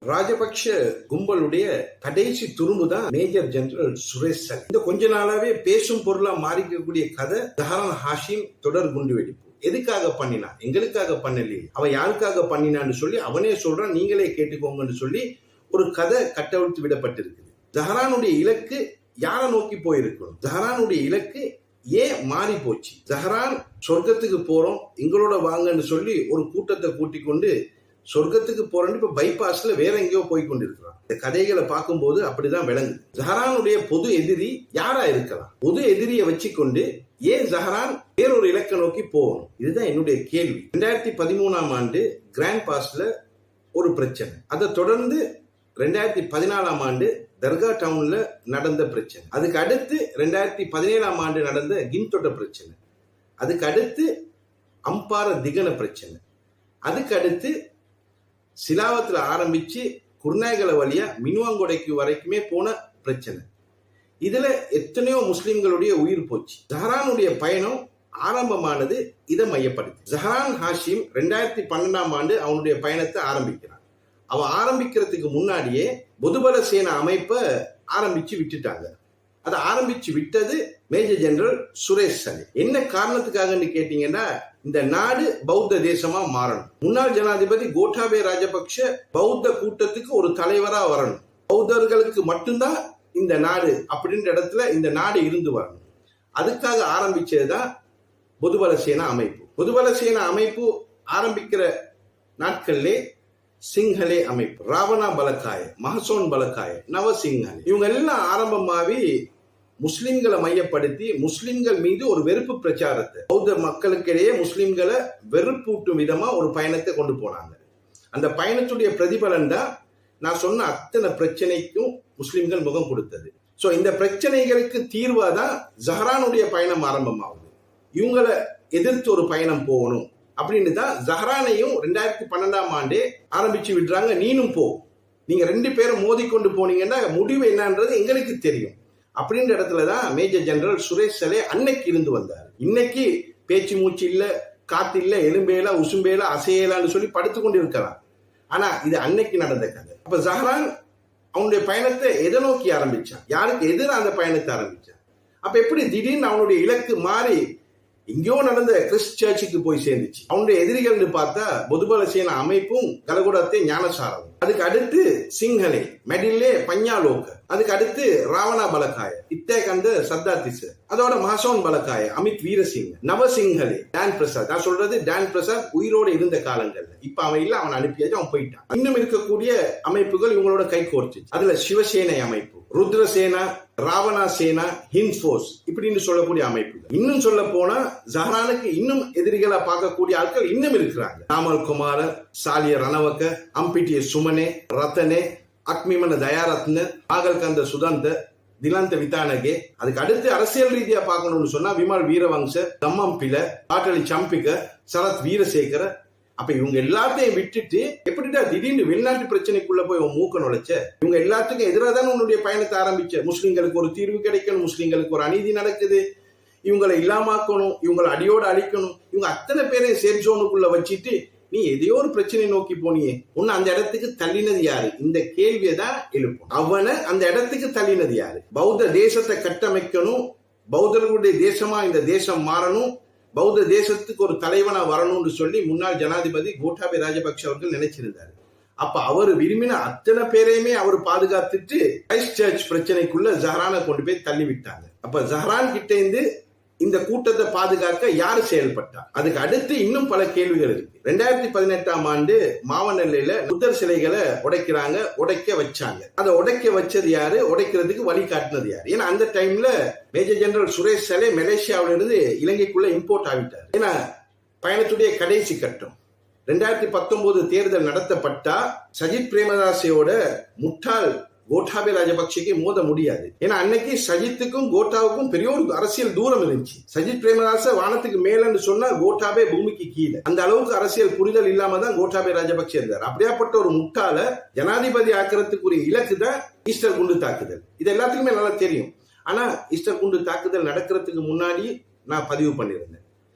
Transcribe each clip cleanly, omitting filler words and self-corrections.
ராஜபக்ஷ கும்பலுடைய கடைசி துரும்பு தான் மேஜர் ஜெனரல் சுரேஷ் சன். இந்த கொஞ்ச நாளாவே பேசும் பொருளா மாறிக்கக்கூடிய கதை ஜஹரான் ஹாஷிம் தொடர் குண்டுவெடிப்பு. எதுக்காக பண்ணினா? எங்களுக்காக பண்ணலையே, அவன் யாருக்காக பண்ணினான்னு சொல்லி அவனே சொல்றான், நீங்களே கேட்டுக்கோங்கன்னு சொல்லி ஒரு கதை கட்டவிழ்த்து விடப்பட்டிருக்குது. ஜஹரானுடைய இலக்கு யாரை நோக்கி போயிருக்கணும்? ஜஹரானுடைய இலக்கு ஏன் மாறி போச்சு? ஜஹரான் சொர்க்கத்துக்கு போறோம் எங்களோட வாங்கன்னு சொல்லி ஒரு கூட்டத்தை கூட்டிக் கொண்டு சொர்க்கத்துக்கு போறேன்னு இப்ப பைபாஸ்ல வேற எங்கேயோ போய் கொண்டிருக்கிறான். இந்த கதைகளை பார்க்கும்போது அப்படிதான் விளங்குது. ஜஹரானுடைய பொது எதிரி யாரா இருக்கலாம்? பொது எதிரியை வச்சுக்கொண்டு ஏன் ஜஹரான் வேறொரு இலக்கை நோக்கி போகணும்? இதுதான் என்னுடைய கேள்வி. 2013ஆம் ஆண்டு கிராண்ட் பாஸ்ல ஒரு பிரச்சனை, அதை தொடர்ந்து 2014ஆம் ஆண்டு தர்கா டவுன்ல நடந்த பிரச்சனை, அதுக்கு அடுத்து 2017ஆம் ஆண்டு நடந்த கின்தொட்ட பிரச்சனை, அதுக்கு அடுத்து அம்பார திகன பிரச்சனை, அதுக்கு அடுத்து சிலாவத்துல ஆரம்பிச்சு குர்நாயகல வழியா மினுவாங்கொடைக்கு வரைக்குமே போன பிரச்சனை. இதுல எத்தனையோ முஸ்லிம்களுடைய உயிர் போச்சு. ஜஹரானுடைய பயணம் ஆரம்பமானது இதை மையப்படுத்தி. ஜஹரான் ஹாஷிம் 2012ஆம் ஆண்டு அவனுடைய பயணத்தை ஆரம்பிக்கிறான். அவன் ஆரம்பிக்கிறதுக்கு முன்னாடியே பொதுபல சேனா அமைப்பை ஆரம்பிச்சு விட்டுட்டாங்க. அதை ஆரம்பிச்சு விட்டது மேஜர் ஜெனரல் சுரேஷ் சனி. என்ன காரணத்துக்காகன்னு கேட்டீங்கன்னா, இந்த நாடு பௌத்த தேசமா மாறணும். முன்னாள் ஜனாதிபதி கோட்டாபே ராஜபக்ஷ பௌத்த கூட்டத்துக்கு ஒரு தலைவரா வரணும். பௌத்தர்களுக்கு மட்டும்தான் இந்த நாடு அப்படின்ற இடத்துல இந்த நாடு இருந்து வரணும். அதுக்காக ஆரம்பிச்சதுதான் பொதுபல சேனா அமைப்பு. பொதுபல சேனா அமைப்பு ஆரம்பிக்கிற நாட்கள்லே சிங்களே அமைப்பு, ராவணா பலக்காய, மஹசோன் பலக்காய, நவசிங்களே, இவங்க எல்லாம் ஆரம்பமாவி முஸ்லிம்களை மையப்படுத்தி முஸ்லிம்கள் மீது ஒரு வெறுப்பு பிரச்சாரத்தை, பௌத்த மக்களுக்கிடையே முஸ்லிம்களை வெறுப்பூட்டும் விதமா ஒரு பயணத்தை கொண்டு போனாங்க. அந்த பயணத்துடைய பிரதிபலன் தான் நான் சொன்ன அத்தனை பிரச்சனைக்கும் முஸ்லிம்கள் முகம் கொடுத்தது. சோ இந்த பிரச்சனைகளுக்கு தீர்வாதான் ஜஹரானுடைய பயணம் ஆரம்பமாகுது. இவங்களை எதிர்த்து ஒரு பயணம் போகணும் அப்படின்னு தான் ஜஹரானையும் 2012ஆம் ஆண்டே ஆரம்பிச்சு விடுறாங்க. நீனும் போ, நீங்க 2 பேரும் மோதி கொண்டு போனீங்கன்னா முடிவு என்னன்றது எங்களுக்கு தெரியும் அப்படின்ற இடத்துலதான் மேஜர் ஜெனரல் சுரேஷ் சலே அன்னைக்கு இருந்து வந்தார். இன்னைக்கு பேச்சு மூச்சு இல்ல, காத்து இல்ல, எலும்பேலா உசும்பேலா அசையலான்னு சொல்லி படுத்து கொண்டு இருக்கலாம். ஆனா இது அன்னைக்கு நடந்த கதை. அப்ப ஜஹரான் அவனுடைய பயணத்தை எதை நோக்கி ஆரம்பிச்சான்? யாருக்கு எதிராக அந்த பயணத்தை ஆரம்பிச்சான்? அப்ப எப்படி திடீர்னு அவனுடைய இலக்கு மாறி எங்கேயோ நடந்த கிறிஸ்ட் சர்ச்சுக்கு போய் சேர்ந்துச்சு? அவனுடைய எதிரிகள் பார்த்தா பொதுபல சேனா அமைப்பும் கலகுடத்தை ஞானசாரமும், அதுக்கு அடுத்து சிங்களே, மெடில்லே பஞ்சாலோக, அதுக்கு அடுத்து ராவணா பலக்காய, இத்தேகந்த சத்தாதிஸ், அதோட மஹசோன் பலக்காய, அமித் வீரசிங், நவசிங்களே, டான் பிரசாத். நான் சொல்றது டான் பிரசாத் உயிரோடு இருந்த காலங்கள்ல. இப்ப அவன் இல்ல, அவன் அனுப்பியாச்சு, அவன் போயிட்டான். இன்னும் இருக்கக்கூடிய அமைப்புகள் இவங்களோட கை கோர்த்து, அதுல சிவசேனை அமைப்பு, ருத்ரசேனா, ராவணா சேனா, ஹிந்த் போர்ஸ் இப்படின்னு சொல்லக்கூடிய அமைப்புகள். இன்னும் சொல்ல போனா ஜஹரானுக்கு இன்னும் எதிரிகளா பார்க்கக்கூடிய ஆட்கள் இன்னும் இருக்கிறாங்க. நாமல் குமார, சாலிய ரணவக்க, அம்பிட்டிய சுமனே, ரத்தனே, அக்மிமன தயாரத்ன, ஆகல்கந்த சுதந்த, திலாந்த விதானகே. அதுக்கு அடுத்து அரசியல் ரீதியா பார்க்கணும்னு சொன்னா விமல் வீரவங்ச, தம்மம்பில, பாட்டலி சம்பிக்க, சரத் வீரசேகர. அப்ப இவங்க எல்லாத்தையும் விட்டுட்டு எப்படிடா திடீர்னு வெளிநாட்டு பிரச்சனைக்குள்ள போய் மூக்க நுழைச்ச? இவங்க எல்லாத்துக்கும் எதிராக தான் உன்னுடைய பயணத்தை ஆரம்பிச்ச. முஸ்லிம்களுக்கு ஒரு தீர்வு கிடைக்கணும், முஸ்லிம்களுக்கு ஒரு அநீதி நடக்குது, இவங்களை இல்லாமக்கணும், இவங்களை அடியோடு அழிக்கணும், இவங்க அத்தனை பேரையும் சேஃப் ஜோனுக்குள்ள வச்சுட்டு நீ எதையோ ஒரு பிரச்சனை நோக்கி போனியே, உன்னை அந்த இடத்துக்கு தள்ளினது யாரு? இந்த கேள்வியை தான் எழுப்பும். அவனை அந்த இடத்துக்கு தள்ளினது யாரு? பௌத்த தேசத்தை கட்டமைக்கணும், பௌத்தர்களுடைய தேசமா இந்த தேசம் மாறணும், பௌத்த தேசத்துக்கு ஒரு தலைவனா வரணும்னு சொல்லி முன்னாள் ஜனாதிபதி கோட்டாபே ராஜபக்ஷ அவர்கள் நினைச்சிருந்தாரு. அப்ப அவர் விரும்பின அத்தனை பேரையுமே அவர் பாதுகாத்துட்டு கிரைஸ்ட் சர்ச் பிரச்சனைக்குள்ள ஜஹரானை கொண்டு போய் தள்ளி விட்டாங்க. அப்ப ஜஹரான் கிட்ட இருந்து இந்த கூட்டத்தை பாதுகாக்க யாரு செயல்பட்டா? அதுக்கு அடுத்து இன்னும் பல கேள்விகள் இருக்கு. 2018ஆம் ஆண்டு மாவனல்லையில புத்தர் சிலைகளை உடைக்கிறாங்க, உடைக்க வச்சாங்க. அதை உடைக்க வச்சது யாரு? உடைக்கிறதுக்கு வழி காட்டினது யாரு? ஏன்னா அந்த டைம்ல மேஜர் ஜெனரல் சுரேஷ் சலே மலேசியாவில இருந்து இலங்கைக்குள்ள இம்போர்ட் ஆகிட்டார். ஏன்னா பயணத்துடைய கடைசி கட்டம் 2019 தேர்தல் நடத்தப்பட்டா சஜித் பிரேமதாசையோட முட்டாள் கோட்டாபே ராஜபக்ஷக்கு மோத முடியாது. ஏன்னா அன்னைக்கு சஜித்துக்கும் கோட்டாவுக்கும் பெரிய ஒரு அரசியல் தூரம் இருந்துச்சு. சஜித் பிரேமதாச வானத்துக்கு மேலன்னு சொன்னா கோட்டாபே பூமிக்கு கீழே. அந்த அளவுக்கு அரசியல் புரிதல் இல்லாம தான் கோட்டாபே ராஜபக்ஷ இருந்தார். அப்படியாப்பட்ட ஒரு முட்டாள ஜனாதிபதி ஆக்கிறதுக்குரிய இலக்கு தான் ஈஸ்டர் குண்டு தாக்குதல். இது எல்லாத்துக்குமே நல்லா தெரியும். ஆனா ஈஸ்டர் குண்டு தாக்குதல் நடக்கிறதுக்கு முன்னாடி நான் பதிவு பண்ணியிருந்தேன்.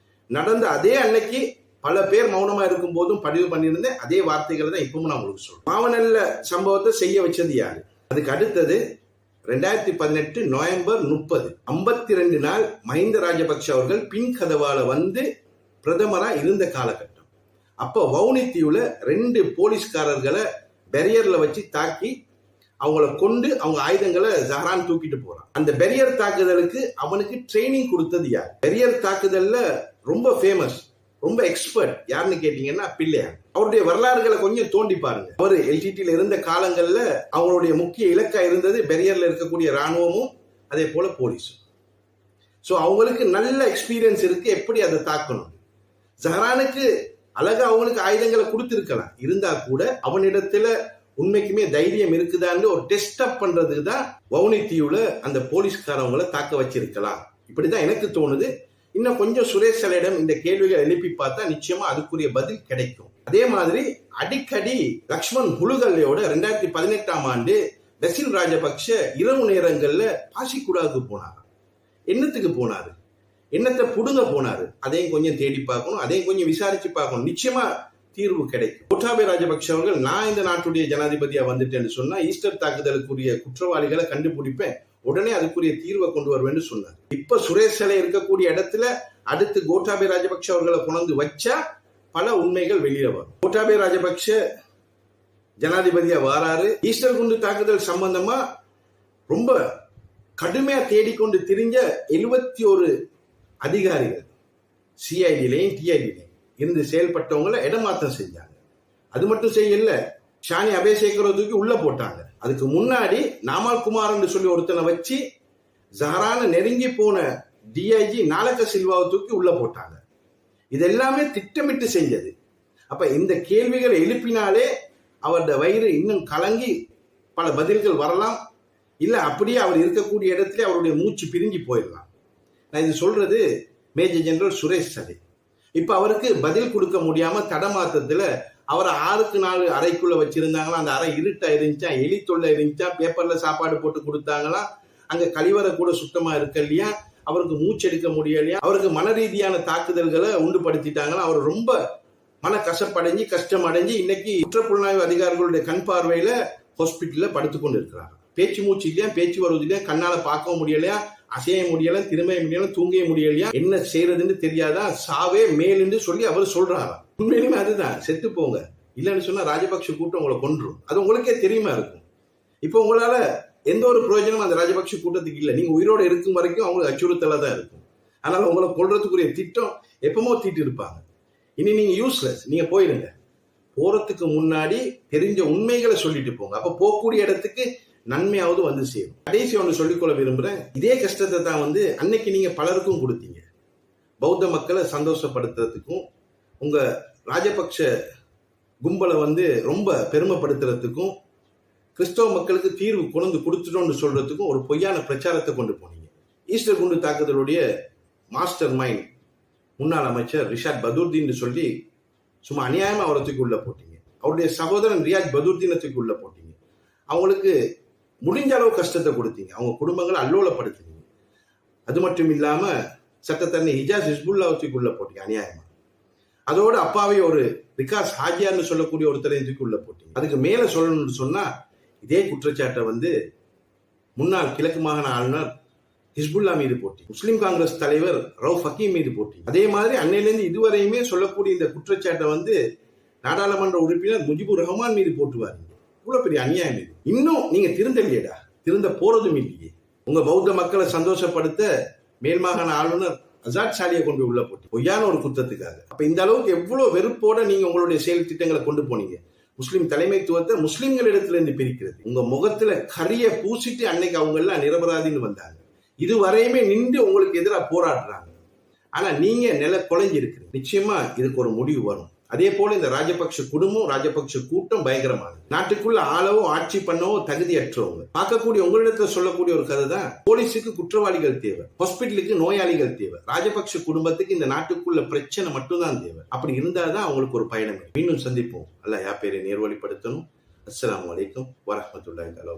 நடந்த அதே அன்னைக்கு பல பேர் மௌனமா இருக்கும் போதும் பதிவு பண்ணியிருந்தேன். அதே வார்த்தைகளை தான் இப்பவும் நான் உங்களுக்கு சொல்றேன். மாவனல்ல சம்பவத்தை செய்ய வச்சது யாரு? அதுக்கு அடுத்தது 2018 நவம்பர் 30 52 நாள் மஹிந்த ராஜபக்ஷ அவர்கள் பின் கதவால வந்து பிரதமரா இருந்த காலகட்டம். அப்ப வவுனித்தீவுல 2 போலீஸ்காரர்களை பெரியர்ல வச்சு தாக்கி அவங்கள கொண்டு அவங்க ஆயுதங்களை ஜஹரான் தூக்கிட்டு போறான். அந்த பெரியர் தாக்குதலுக்கு அவனுக்கு ட்ரைனிங் கொடுத்தது யார்? பெரியர் தாக்குதல்ல ரொம்ப ஃபேமஸ், ரொம்ப எக்ஸ்பர்ட் யாருன்னு கேட்டீங்கன்னா பிள்ளையார். அவருடைய வரலாறுகளை கொஞ்சம் தோண்டி பாருங்க. அவர் எல்டிடில இருந்த காலங்கள்ல அவங்களுடைய முக்கிய இலக்கா இருந்தது பெரியர்ல இருக்கக்கூடிய ராணுவமும் அதே போல போலீஸும். சோ அவங்களுக்கு நல்ல எக்ஸ்பீரியன்ஸ் இருக்கு எப்படி அதை தாக்கணும். ஜஹரானுக்கு அழகா அவங்களுக்கு ஆயுதங்களை கொடுத்திருக்கலாம், இருந்தா கூட அவனிடத்துல உண்மைக்குமே தைரியம் இருக்குதான்னு ஒரு டெஸ்ட் அப் பண்றதுக்கு தான் வவுனித்தீவுல அந்த போலீஸ்காரவங்களை தாக்க வச்சிருக்கலாம். இப்படிதான் எனக்கு தோணுது. இன்னும் கொஞ்சம் சுரேஷ் சலையிடம் இந்த கேள்விகளை எழுப்பி பார்த்தா நிச்சயமா அதுக்குரிய பதில் கிடைக்கும். அதே மாதிரி அடிக்கடி லக்ஷ்மண் ஹுலுகல்லையோட 2018 ஆண்டு பெசில் ராஜபக்ஷ இரவு நேரங்கள்ல பாசிக்குடாவுக்கு போனார். என்னத்துக்கு போனாரு? என்னத்தை புடுங்க போனாரு? அதையும் கொஞ்சம் தேடி பார்க்கணும், அதையும் கொஞ்சம் விசாரிச்சு பார்க்கணும். நிச்சயமா தீர்வு கிடைக்கும். கோட்டாபய ராஜபக்ஷ அவர்கள் நான் இந்த நாட்டுடைய ஜனாதிபதியா வந்துட்டேன்னு சொன்னா ஈஸ்டர் தாக்குதலுக்குரிய குற்றவாளிகளை கண்டுபிடிப்பேன், உடனே அதுக்குரிய தீர்வை கொண்டு வருவேன்னு சொன்னார். இப்ப சுரேஷ் சலை இருக்கக்கூடிய இடத்துல அடுத்து கோட்டாபய ராஜபக்ஷ அவர்களை கொண்டு வச்சா பல உண்மைகள் வெளியில வரும். கோட்டாபய ராஜபக்ஷ ஜனாதிபதியா வாராரு. ஈஸ்டர் குண்டு தாக்குதல் சம்பந்தமா ரொம்ப கடுமையா தேடிக்கொண்டு திரிஞ்ச 71 அதிகாரிகள் சிஐடிலையும் டிஐடிலையும் இருந்து செயல்பட்டவங்களை இடமாற்றம் செஞ்சாங்க. அது மட்டும் செய்யல, ஷானி அபேசேகரை தூக்கி உள்ள போட்டாங்க. அதுக்கு முன்னாடி நாமல் குமார் என்று சொல்லி ஒருத்தனை வச்சு ஜஹரான நெருங்கி போன டிஐஜி நாலக்க சில்வாவை தூக்கி உள்ள போட்டாங்க. இது எல்லாமே திட்டமிட்டு செஞ்சது. அப்ப இந்த கேள்விகளை எழுப்பினாலே அவருடைய வயிறு இன்னும் கலங்கி பல பதில்கள் வரலாம், இல்ல அப்படியே அவர் இருக்கக்கூடிய இடத்துல அவருடைய மூச்சு பிரிஞ்சு போயிடலாம். நான் இது சொல்றது மேஜர் ஜெனரல் சுரேஷ் சலை. இப்ப அவருக்கு பதில் கொடுக்க முடியாம தடமாத்தத்துல அவரை 6க்கு 4 அறைக்குள்ள வச்சிருந்தாங்களா. அந்த அறை இருட்டா இருந்துச்சா, எலி தொல்லை இருந்துச்சா, பேப்பர்ல சாப்பாடு போட்டு கொடுத்தாங்களா, அங்க கழிவறை கூட சுத்தமா இருக்க இல்லையா, அவருக்கு மூச்செடுக்க முடியலையா, அவருக்கு மன ரீதியான தாக்குதல்களை உண்டுபடுத்திட்டாங்களா. அவர் ரொம்ப மன கஷ்டப்படைஞ்சு கஷ்டம் அடைஞ்சு இன்னைக்கு குற்றப்புலனாய்வு அதிகாரிகளுடைய கண் பார்வையில ஹாஸ்பிட்டல்ல படுத்துக்கொண்டு இருக்கிறார். பேச்சு மூச்சு இல்லையா, பேச்சு வருவது இல்லையா, கண்ணால பார்க்கவும் முடியலையா, அசைய முடியல, திரும்ப முடியல, தூங்க முடியலையா, என்ன செய்யறதுன்னு தெரியாதா, சாவே மேலுன்னு சொல்லி அவர் சொல்றாராம். உண்மையிலுமே அதுதான், செத்து போங்க, இல்லைன்னு சொன்னா ராஜபக்ஷ கூட்டம் உங்களை கொன்றும். அது உங்களுக்கே தெரியுமா இருக்கும். இப்போ உங்களால எந்த ஒரு பிரயோஜனம் அந்த ராஜபக்ஷ கூட்டத்துக்கு இல்லை. நீங்க உயிரோட இருக்கும் வரைக்கும் அவங்களுக்கு அச்சுறுத்தலா தான் இருக்கும். அதனால உங்களை கொல்றதுக்குரிய திட்டம் எப்பமோ தீட்டு இருப்பாங்க. இனி நீங்க யூஸ்லெஸ், நீங்க போயிடுங்க. போறதுக்கு முன்னாடி தெரிஞ்ச உண்மைகளை சொல்லிட்டு போங்க. அப்ப போகக்கூடிய இடத்துக்கு நன்மையாவது வந்து சேரும். கடைசி ஒன்று சொல்லிக்கொள்ள விரும்புறேன். இதே கஷ்டத்தை தான் அன்னைக்கு நீங்க பலருக்கும் கொடுத்தீங்க. பௌத்த மக்களை சந்தோஷப்படுத்துறதுக்கும் உங்க ராஜபக்ஷ கும்பலை ரொம்ப பெருமைப்படுத்துறதுக்கும் கிறிஸ்தவ மக்களுக்கு தீர்வு கொண்டு கொடுத்துட்டோம்னு சொல்றதுக்கும் ஒரு பொய்யான பிரச்சாரத்தை கொண்டு போனீங்க. ஈஸ்டர் குண்டு தாக்குதலுடைய மாஸ்டர் மைண்ட் முன்னாள் அமைச்சர் ரிஷாட் பதூர்தீன் சொல்லி சும்மா அநியாயமா அவரை தூக்கி உள்ள போட்டீங்க. அவருடைய சகோதரன் ரியாஜ் பதூர்தீனை தூக்கி உள்ள போட்டீங்க. அவங்களுக்கு முடிஞ்ச அளவு கஷ்டத்தை கொடுத்தீங்க. அவங்க குடும்பங்களை அல்லோலப்படுத்தினீங்க. அது மட்டும் இல்லாம சட்டத்தரணி ஹிஜாஸ் ஹிஸ்புல்லாவை தூக்கி உள்ள போட்டீங்க அநியாயமா. அதோட அப்பாவே ஒரு விகாஸ் ஹாஜியார்னு சொல்லக்கூடிய ஒருத்தரையும் தூக்கி உள்ள போட்டீங்க. அதுக்கு மேல சொல்லணும்னு சொன்னா இதே குற்றச்சாட்டை முன்னாள் கிழக்கு மாகாண ஆளுநர் ஹிஸ்புல்லா மீது போட்டி, முஸ்லிம் காங்கிரஸ் தலைவர் ரவுஃப் ஹக்கீம் மீது போட்டி. அதே மாதிரி அன்னையிலிருந்து இதுவரையுமே சொல்லக்கூடிய இந்த குற்றச்சாட்டை நாடாளுமன்ற உறுப்பினர் முஜிபுர் ரஹ்மான் மீது போட்டுவாரு. இவ்வளவு பெரிய அநியாயம் இது. இன்னும் நீங்க திருந்தலையேடா, திருந்த போறதும் இல்லையே. உங்க பௌத்த மக்களை சந்தோஷப்படுத்த மேல் மாகாண ஆளுநர் அசாத் சாலியை கொண்டு உள்ள போட்டு பொய்யான ஒரு குற்றத்துக்காக. அப்ப இந்த அளவுக்கு எவ்வளவு வெறுப்போட நீங்க உங்களுடைய செயல் திட்டங்களை கொண்டு போனீங்க. முஸ்லிம் தலைமைத்துவத்தை முஸ்லிம்களிடத்துல இருந்து பிரிக்கிறது. உங்க முகத்துல கரிய பூசிட்டு அன்னைக்கு அவங்க எல்லாம் நிரபராதின்னு வந்தாங்க. இதுவரையுமே நின்று உங்களுக்கு எதிராக போராடுறாங்க. ஆனா நீங்க நில குலைஞ்சிருக்கிறீங்க. நிச்சயமா இதுக்கு ஒரு முடிவு வரும். அதே போல இந்த ராஜபக்ஷ குடும்பம், ராஜபக்ஷ கூட்டம் பயங்கரமானது. நாட்டுக்குள்ள ஆளவோ ஆட்சி பண்ணவோ தகுதியற்றவங்க. பார்க்கக்கூடிய உங்களிடத்துல சொல்லக்கூடிய ஒரு கதை தான், போலீஸுக்கு குற்றவாளிகள் தேவை, ஹாஸ்பிட்டலுக்கு நோயாளிகள் தேவை, ராஜபக்ஷ குடும்பத்துக்கு இந்த நாட்டுக்குள்ள பிரச்சனை மட்டும்தான் தேவை. அப்படி இருந்தாதான் அவங்களுக்கு ஒரு பயணம். மீண்டும் சந்திப்போம். அல்லாஹ் யாப்பேரை நேர்வழிப்படுத்தணும். அஸ்ஸலாமு அலைக்கும் வரஹ்மத்துல்லாஹி தஆலா.